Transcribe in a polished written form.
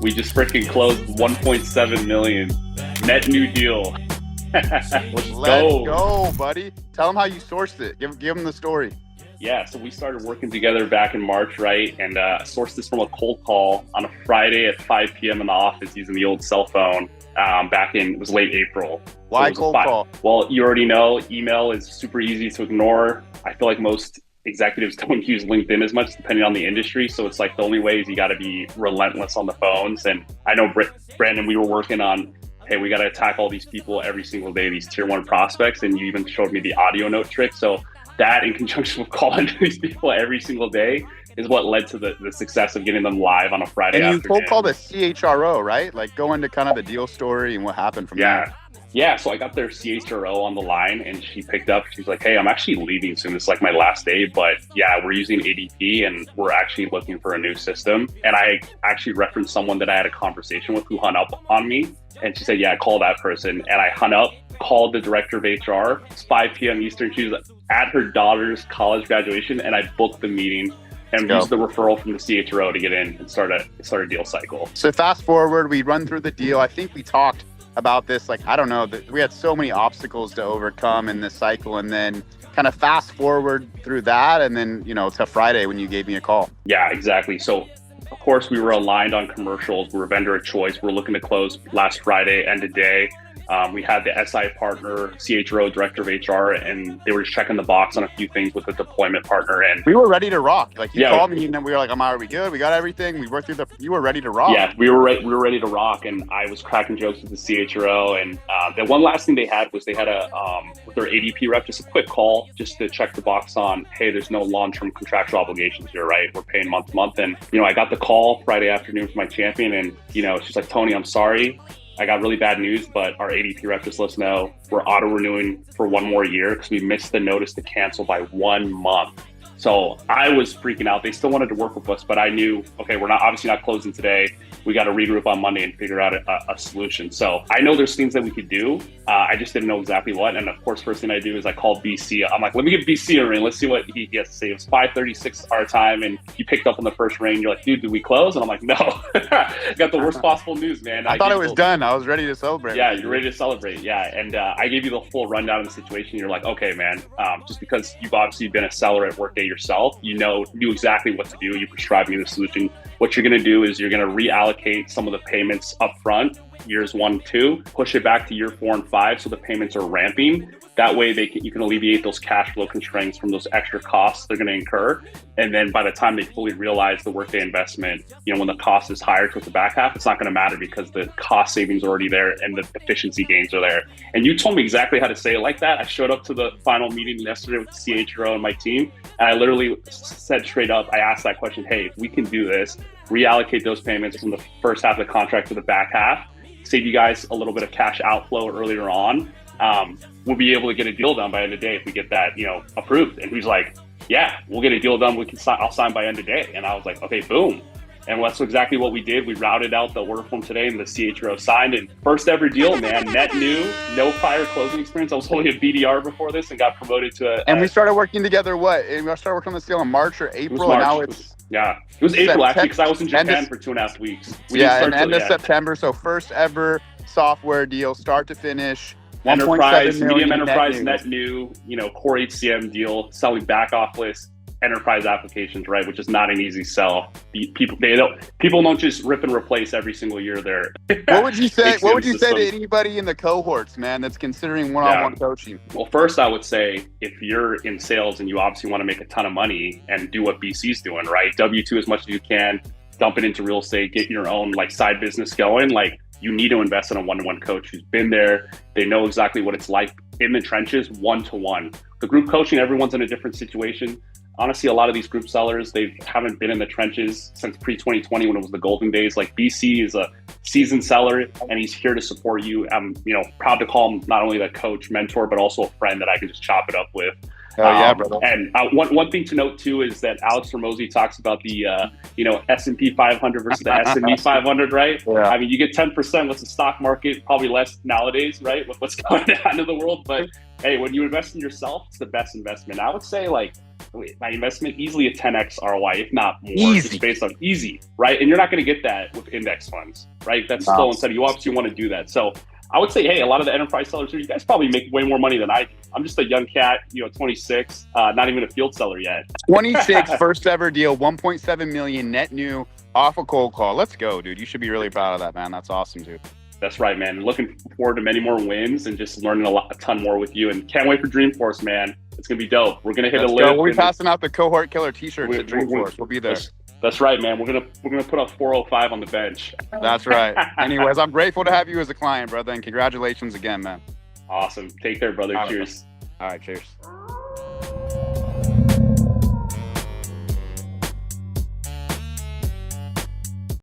We just freaking closed 1.7 million net new deal. Let's go, buddy. Tell them how you sourced it. Give them the story. Yeah, so we started working together back in March, right? And sourced this from a cold call on a Friday at 5 p.m. in the office using the old cell phone. It was late April. Why cold call? Well, you already know email is super easy to ignore. I feel like most executives don't use LinkedIn as much, depending on the industry. So it's like the only way is you got to be relentless on the phones. And I know, Brandon, we were working on, hey, we got to attack all these people every single day, these tier one prospects. And you even showed me the audio note trick. So that in conjunction with calling these people every single day is what led to the success of getting them live on a Friday afternoon. And you cold called a CHRO, right? Like go into kind of the deal story and what happened from there. Yeah, so I got their CHRO on the line and she picked up. She's like, hey, I'm actually leaving soon. It's like my last day, but yeah, we're using ADP and we're actually looking for a new system. And I actually referenced someone that I had a conversation with who hung up on me. And she said, yeah, call that person. And I hung up, called the director of HR. It's 5 p.m. Eastern. She was at her daughter's college graduation and I booked the meeting and used the referral from the CHRO to get in and start a deal cycle. So fast forward, we run through the deal. I think we talked about this, like, I don't know, that we had so many obstacles to overcome in this cycle, and then kind of fast forward through that, and then, to Friday when you gave me a call. Yeah, exactly. So of course we were aligned on commercials. We were a vendor of choice. We're looking to close last Friday, end of day. We had the SI partner, CHRO, director of HR, and they were just checking the box on a few things with the deployment partner. And we were ready to rock. Like you called me and then we were like, are we good? We got everything. We worked through you were ready to rock. Yeah, we were ready to rock. And I was cracking jokes with the CHRO. And the one last thing they had was they had with their ADP rep, just a quick call just to check the box on, hey, there's no long-term contractual obligations here, right? We're paying month to month. And, I got the call Friday afternoon from my champion and, she's like, Tony, I'm sorry. I got really bad news, but our ADP rep just let us know we're auto-renewing for one more year because we missed the notice to cancel by 1 month. So I was freaking out. They still wanted to work with us, but I knew, okay, we're obviously not closing today. We got to regroup on Monday and figure out a solution. So I know there's things that we could do. I just didn't know exactly what. And of course, first thing I do is I call BC. I'm like, let me give BC a ring. Let's see what he has to say. It was 5:36 our time. And he picked up on the first ring. You're like, dude, did we close? And I'm like, no. Got the worst possible news, man. I thought it was done. I was ready to celebrate. Yeah, you're ready to celebrate. Yeah. And I gave you the full rundown of the situation. You're like, okay, man, just because you've obviously been a seller at Workday yourself, knew exactly what to do. You prescribed me the solution. What you're going to do is you're going to reallocate some of the payments up front, years 1, 2, push it back to year 4 and 5 so the payments are ramping. That way you can alleviate those cash flow constraints from those extra costs they're going to incur. And then by the time they fully realize the Workday investment, when the cost is higher towards the back half, it's not going to matter because the cost savings are already there and the efficiency gains are there. And you told me exactly how to say it like that. I showed up to the final meeting yesterday with the CHRO and my team, and I literally said straight up, I asked that question, hey, if we can do this, reallocate those payments from the first half of the contract to the back half, save you guys a little bit of cash outflow earlier on, we'll be able to get a deal done by end of day if we get that, approved. And he's like, yeah, we'll get a deal done. I'll sign by end of day. And I was like, okay, boom. And that's exactly what we did. We routed out the order form today and the CHRO signed, and first ever deal, man, net new, no prior closing experience. I was only a BDR before this and got promoted to And we started working together, we started working on this deal in March or April, and now it's... It was April actually, because I was in Japan for 2.5 weeks. End of September. So first ever software deal, start to finish. Enterprise, medium enterprise, net new, core HCM deal, selling back office enterprise applications, right? Which is not an easy sell. People don't just rip and replace every single year there. What would you say? What would you say to anybody in the cohorts, man, that's considering one-on-one coaching? Well, first I would say if you're in sales and you obviously want to make a ton of money and do what BC's doing, right? W2 as much as you can, dump it into real estate, get your own side business going. You need to invest in a one-to-one coach who's been there. They know exactly what it's like in the trenches, one-to-one. The group coaching, everyone's in a different situation. Honestly, a lot of these group sellers, they haven't been in the trenches since pre-2020 when it was the golden days. BC is a seasoned seller and he's here to support you. I'm, proud to call him not only the coach, mentor, but also a friend that I can just chop it up with. Yeah, brother. And one thing to note too is that Alex Hormozi talks about the S&P 500 versus the S&P 500, right? Yeah. I mean, you get 10%. What's the stock market? Probably less nowadays, right? With what's going on in the world. But hey, when you invest in yourself, it's the best investment. I would say my investment easily a 10x ROI, if not more, Easy. just based on easy, right? And you're not going to get that with index funds, right? That's Wow. still instead. You obviously want to do that. So I would say, hey, a lot of the enterprise sellers, you guys probably make way more money than I do. I'm just a young cat, 26, not even a field seller yet. 26 first ever deal, 1.7 million net new off a cold call. Let's go, dude. You should be really proud of that, man. That's awesome, dude. That's right, man. Looking forward to many more wins and just learning a ton more with you. And can't wait for Dreamforce, man. It's gonna be dope. We're gonna hit a lift. We'll be passing out the cohort killer t-shirts at Dreamforce. We'll be there. That's right, man. We're gonna put a 405 on the bench. That's right. Anyways, I'm grateful to have you as a client, brother, and congratulations again, man. Awesome. Take care, brother. Cheers. All right, cheers.